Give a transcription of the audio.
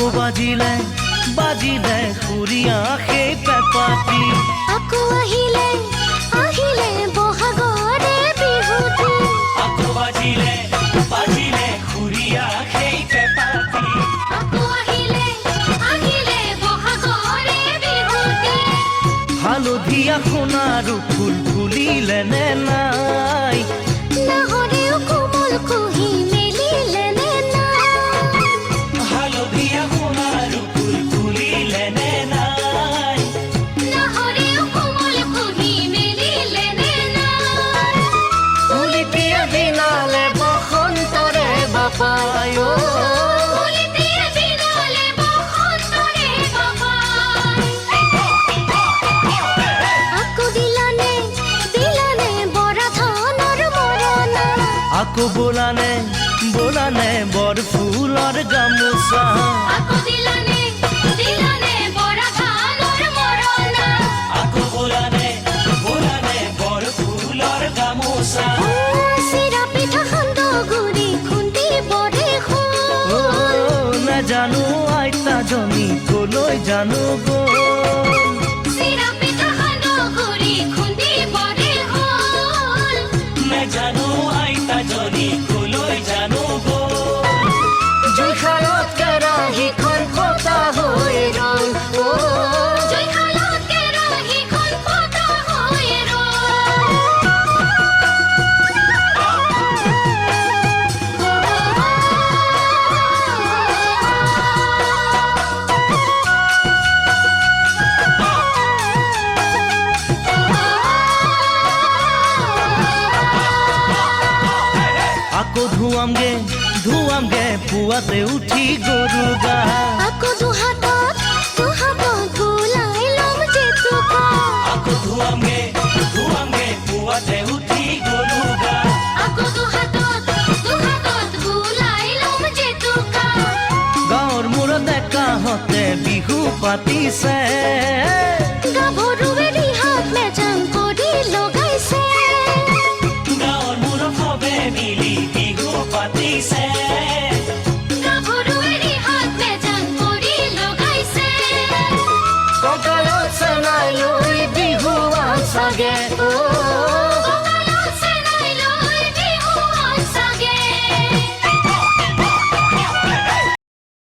আকৌ বাজিলে বাজিলে সুৰীয়া সেই পেঁপাটি আকৌ আহিলে আহিলে বহাগৰে বিহুটি আকৌ বাজিলে বাজিলে সুৰীয়া সেই পেঁপাটি আকৌ আহিলে আহিলে বহাগৰে বিহুটি হালধীয়া সোণাৰু ফুল ফুলিলে নে নাই নাহৰেও কোমল কুহি মেলিলে নে নাই হালধীয়া সোণাৰু ফুল ফুলিলে নে নাই নাহৰেও কোমল কুহি মেলিলে নে নাই ফুলিতিয়া দিনালে বসন্তৰে বাপায় ফুলিতিয়া দিনালে বসন্তৰে বাপায় আকৌ দিলানে বৰা ধানৰ মৰণা আকৌ বোলানে বোলানে বৰ ফুলৰ গামোচা আকৌ দিলানে বৰা ধানৰ মৰণা আকৌ বোলানে বোলানে বৰ ফুলৰ গামোচা চিৰা পিঠা সান্দগুৰি খুন্দি বৰে নাজানো আইতাজনী কলৈ জানো গ'ল চিৰা পিঠা সান্দগুৰি খুন্দি বৰে হ'ল নাজানো আইতাজনী কলৈ জানো গ'ল জুইশালত কেৰাহীখন ফটা হৈ ৰ'ল জুইশালত কেৰাহীখন ফটা হৈ আকৌ ধুৱামগে ধুৱামগে পুৱাতে উঠি গৰু গা আকৌ দুহাতত গোলাই ল'ম জেতুকা আকৌ ধুৱামগে পুৱাতে উঠি গৰু গা আকৌ দুহাতত গোলাই ল'ম জেতুকা গাঁৱৰ মূৰত ডেকাহঁতে বিহু পাতিছে গাভৰুৱে ৰিহাত মেজাং কৰি লগাইছে গাঁৱৰ মূৰত সবে মিলি বিহু পাতিছে গাভৰুৱে ৰিহাত মেজাং কৰি লগাইছে কঁকালত চেনাই লৈ বিহু চাগে